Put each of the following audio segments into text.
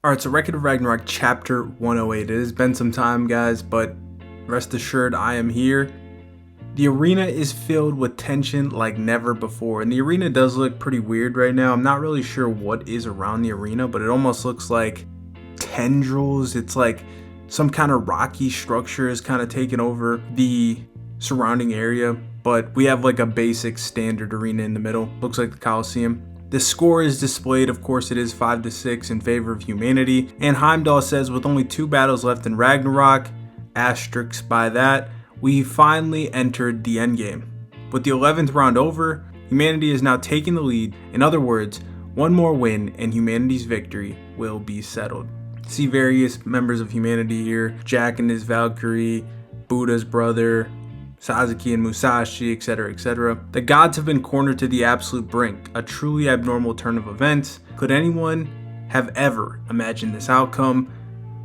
Alright, so Record of Ragnarok chapter 108. It has been some time, guys, but rest assured I am here. The arena is filled with tension like never before, and the arena does look pretty weird right now. I'm not really sure what is around the arena, but it almost looks like tendrils. It's like some kind of rocky structure is kind of taking over the surrounding area, but we have like a basic standard arena in the middle. Looks like the Coliseum. The score is displayed, of course it is 5-6 in favor of humanity, and Heimdall says with only 2 battles left in Ragnarok, asterisks by that, we finally entered the endgame. With the 11th round over, humanity is now taking the lead. In other words, one more win and humanity's victory will be settled. See various members of humanity here, Jack and his Valkyrie, Buddha's brother, Sasuke and Musashi, etc., etc. The gods have been cornered to the absolute brink, a truly abnormal turn of events. Could anyone have ever imagined this outcome?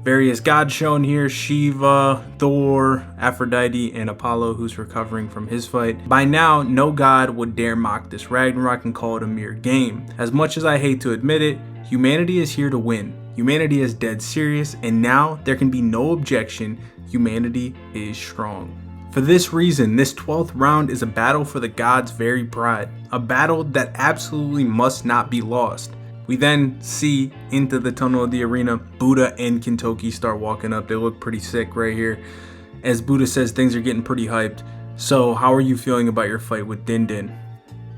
Various gods shown here, Shiva, Thor, Aphrodite, and Apollo, who's recovering from his fight. By now, no god would dare mock this Ragnarok and call it a mere game. As much as I hate to admit it, humanity is here to win. Humanity is dead serious, and now there can be no objection. Humanity is strong. For this reason, this 12th round is a battle for the gods' very pride, a battle that absolutely must not be lost. We then see into the tunnel of the arena, Buddha and Kintoki start walking up. They look pretty sick right here. As Buddha says, things are getting pretty hyped. So how are you feeling about your fight with Din Din?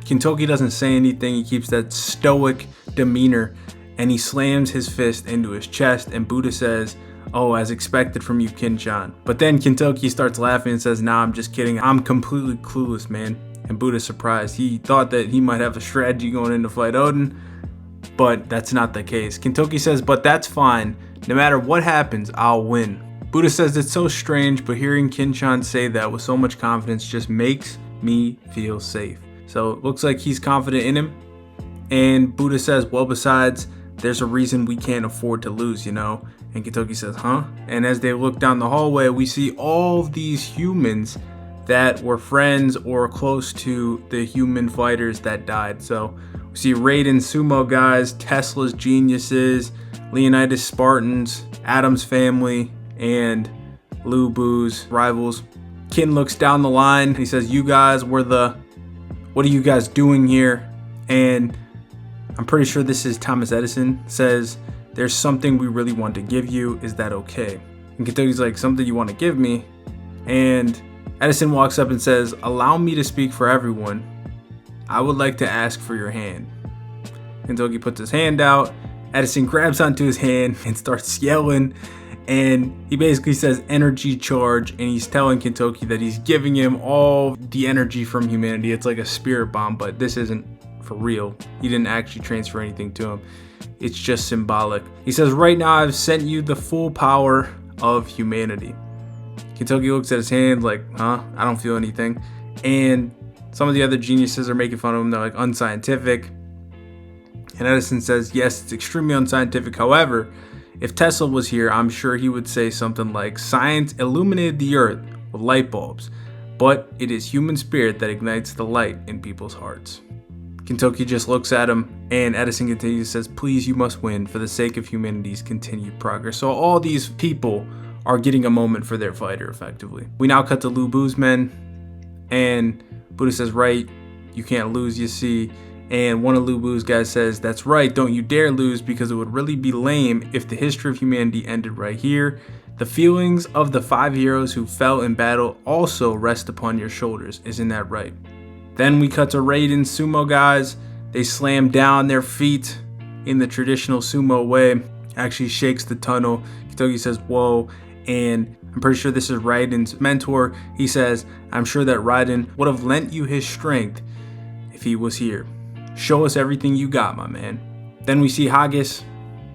Kintoki doesn't say anything. He keeps that stoic demeanor and he slams his fist into his chest, and Buddha says, "Oh, as expected from you, Kinchan." But then Kintoki starts laughing and says, "Nah, I'm just kidding. I'm completely clueless, man." And Buddha's surprised. He thought that he might have a strategy going in to fight Odin, but that's not the case. Kintoki says, "But that's fine. No matter what happens, I'll win." Buddha says it's so strange, but hearing Kinchan say that with so much confidence just makes me feel safe. So it looks like he's confident in him. And Buddha says, "Well, besides, there's a reason we can't afford to lose, you know?" And Kintoki says, "Huh?" And as they look down the hallway, we see all of these humans that were friends or close to the human fighters that died. So we see Raiden sumo guys, Tesla's geniuses, Leonidas Spartans, Adam's family, and Lubu's rivals. Kin looks down the line. He says, "You guys were what are you guys doing here?" And I'm pretty sure this is Thomas Edison, says, "There's something we really want to give you. Is that okay?" And Kintoki's like, "Something you want to give me?" And Edison walks up and says, "Allow me to speak for everyone. I would like to ask for your hand." Kintoki puts his hand out. Edison grabs onto his hand and starts yelling. And he basically says energy charge. And he's telling Kintoki that he's giving him all the energy from humanity. It's like a spirit bomb, but this isn't for real. He didn't actually transfer anything to him. It's just symbolic. He says, "Right now I've sent you the full power of humanity." Kintoki looks at his hand like, "Huh? I don't feel anything." And some of the other geniuses are making fun of him. They're like, "Unscientific." And Edison says, "Yes, it's extremely unscientific. However, if Tesla was here, I'm sure he would say something like, 'Science illuminated the earth with light bulbs, but it is human spirit that ignites the light in people's hearts.'" Kintoki just looks at him, and Edison continues, says, "Please, you must win for the sake of humanity's continued progress." So all these people are getting a moment for their fighter, effectively. We now cut to Lu Bu's men, and Buddha says, "Right, you can't lose, you see." And one of Lu Bu's guys says, "That's right, don't you dare lose, because it would really be lame if the history of humanity ended right here. The feelings of the 5 heroes who fell in battle also rest upon your shoulders, isn't that right?" Then we cut to Raiden sumo guys. They slam down their feet in the traditional sumo way. Actually shakes the tunnel. Kintoki says, "Whoa." And I'm pretty sure this is Raiden's mentor. He says, "I'm sure that Raiden would have lent you his strength if he was here. Show us everything you got, my man." Then we see Haggis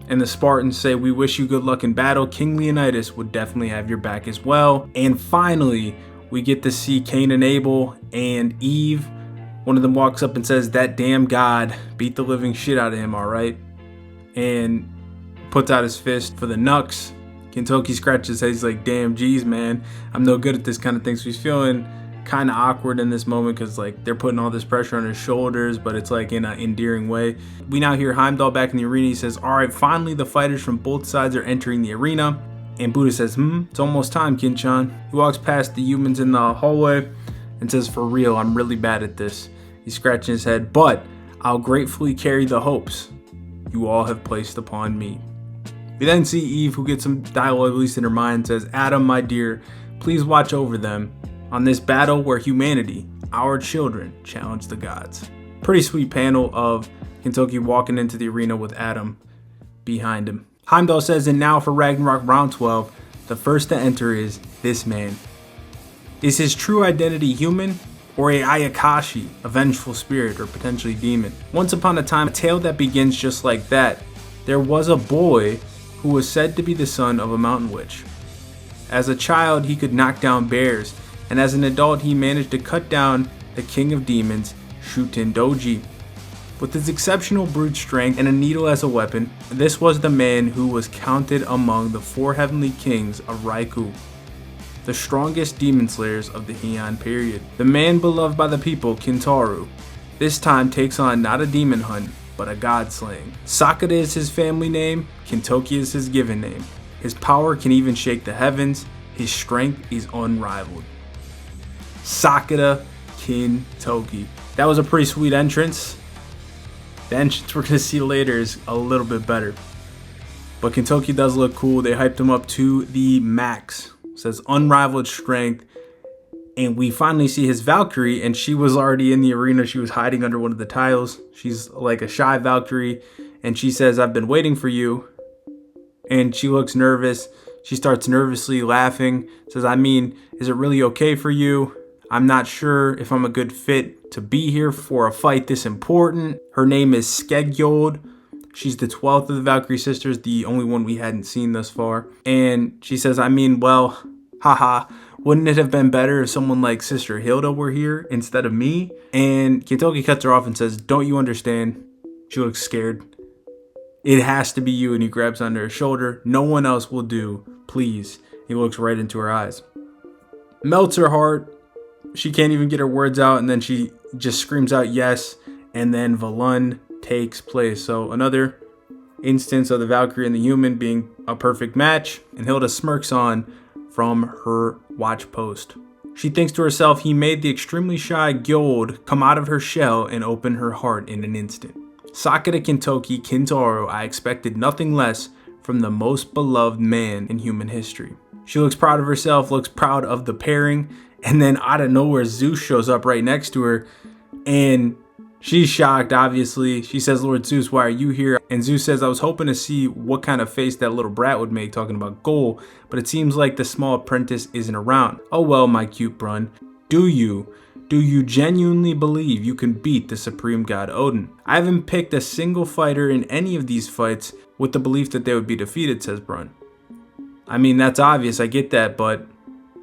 and the Spartans say, "We wish you good luck in battle. King Leonidas would definitely have your back as well." And finally, we get to see Cain and Abel and Eve. One of them walks up and says, "That damn god beat the living shit out of him, alright?" And puts out his fist for the Nux. Kintoki scratches his head. He's like, "Damn, geez, man. I'm no good at this kind of thing." So he's feeling kind of awkward in this moment because like they're putting all this pressure on his shoulders, but it's like in an endearing way. We now hear Heimdall back in the arena. He says, all right, finally the fighters from both sides are entering the arena. And Buddha says, it's almost time, Kinchan. He walks past the humans in the hallway and says, for real, I'm really bad at this. He's scratching his head, but I'll gratefully carry the hopes you all have placed upon me. We then see Eve, who gets some dialogue, at least in her mind, says, Adam, my dear, please watch over them on this battle where humanity, our children, challenge the gods. Pretty sweet panel of Kintoki walking into the arena with Adam behind him. Heimdall says, and now for Ragnarok round 12, the first to enter is this man. Is his true identity human or a Ayakashi, a vengeful spirit or potentially demon? Once upon a time, a tale that begins just like that. There was a boy who was said to be the son of a mountain witch. As a child, he could knock down bears, and as an adult, he managed to cut down the king of demons, Shuten Doji. With his exceptional brute strength and a needle as a weapon, this was the man who was counted among the 4 heavenly kings of Raikou, the strongest demon slayers of the Heian period. The man beloved by the people, Kintaro, this time takes on not a demon hunt, but a god slaying. Sakura is his family name, Kintoki is his given name. His power can even shake the heavens, his strength is unrivaled. Sakura Kintoki. That was a pretty sweet entrance. The entrance we're going to see later is a little bit better. But Kintoki does look cool. They hyped him up to the max. It says unrivaled strength. And we finally see his Valkyrie, and she was already in the arena. She was hiding under one of the tiles. She's like a shy Valkyrie. And she says, I've been waiting for you. And she looks nervous. She starts nervously laughing. Says, is it really okay for you? I'm not sure if I'm a good fit to be here for a fight this important. Her name is Skuld. She's the 12th of the Valkyrie sisters, the only one we hadn't seen thus far. And she says, well, haha, wouldn't it have been better if someone like Sister Hilda were here instead of me? And Kintoki cuts her off and says, don't you understand? She looks scared. It has to be you. And he grabs onto her shoulder. No one else will do. Please. He looks right into her eyes. Melts her heart. She can't even get her words out, and then she just screams out yes, and then Volund takes place. So another instance of the Valkyrie and the human being a perfect match, and Hilda smirks on from her watch post. She thinks to herself, he made the extremely shy Skuld come out of her shell and open her heart in an instant. Sakura Kintoki Kintaro, I expected nothing less from the most beloved man in human history. She looks proud of herself, looks proud of the pairing, and then out of nowhere, Zeus shows up right next to her, and she's shocked, obviously. She says, Lord Zeus, why are you here? And Zeus says, I was hoping to see what kind of face that little brat would make, talking about Skuld, but it seems like the small apprentice isn't around. Oh well, my cute brun. Do you genuinely believe you can beat the supreme god Odin? I haven't picked a single fighter in any of these fights with the belief that they would be defeated, says Brun. That's obvious, I get that, but,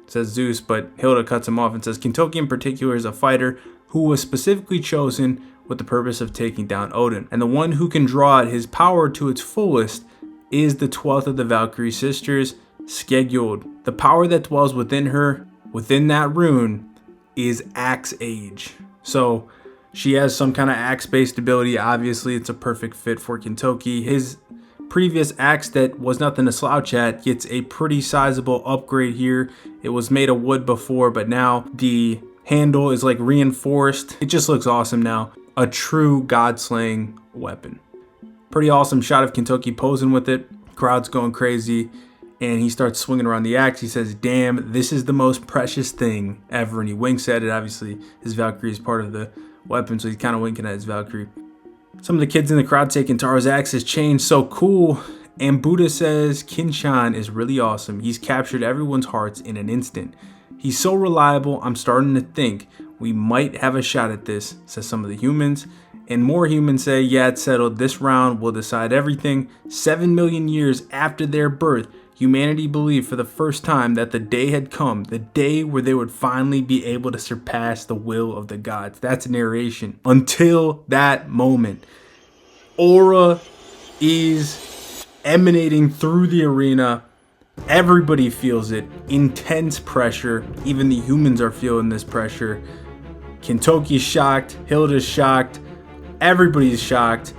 says Zeus, but Hilda cuts him off and says, Kintoki in particular is a fighter who was specifically chosen with the purpose of taking down Odin. And the one who can draw out his power to its fullest is the 12th of the Valkyrie sisters, Skuld. The power that dwells within her, within that rune, is Axe Age. So she has some kind of axe-based ability. Obviously, it's a perfect fit for Kintoki. His previous axe that was nothing to slouch at gets a pretty sizable upgrade here. It was made of wood before, but now the handle is like reinforced. It just looks awesome now. A true god-slaying weapon. Pretty awesome shot of Kintoki posing with it. Crowd's going crazy. And he starts swinging around the axe. He says, damn, this is the most precious thing ever. And he winks at it. Obviously, his Valkyrie is part of the weapon, so he's kind of winking at his Valkyrie. Some of the kids in the crowd say Kintaro's axe has changed, so cool. And Buddha says Kinchan is really awesome. He's captured everyone's hearts in an instant. He's so reliable, I'm starting to think we might have a shot at this, says some of the humans. And more humans say, yeah, it's settled. This round will decide everything. 7 million years after their birth, humanity believed for the first time that the day had come, the day where they would finally be able to surpass the will of the gods. That's narration. Until that moment, aura is emanating through the arena. Everybody feels it. Intense pressure. Even the humans are feeling this pressure. Kintoki's shocked. Hilda's shocked. Everybody's shocked.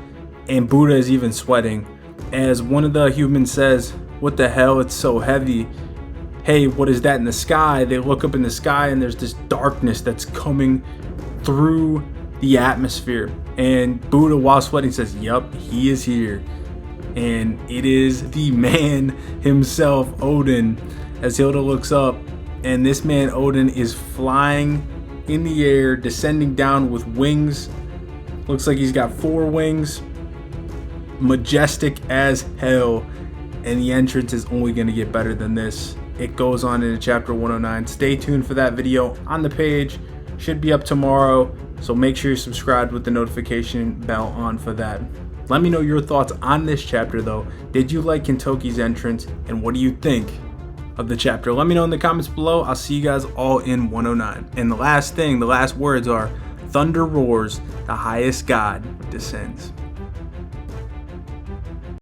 And Buddha is even sweating. As one of the humans says, "What the hell? It's so heavy. Hey, what is that in the sky?" They look up in the sky and there's this darkness that's coming through the atmosphere. And Buddha, while sweating, says, "Yup, he is here." And it is the man himself, Odin. As Hilda looks up, and this man, Odin, is flying in the air, descending down with wings. Looks like he's got 4 wings. Majestic as hell. And the entrance is only going to get better than this. It goes on into chapter 109. Stay tuned for that video on the page. Should be up tomorrow. So make sure you're subscribed with the notification bell on for that. Let me know your thoughts on this chapter though. Did you like Kintoki's entrance? And what do you think of the chapter? Let me know in the comments below. I'll see you guys all in 109. And the last words are, "Thunder roars, the highest god descends."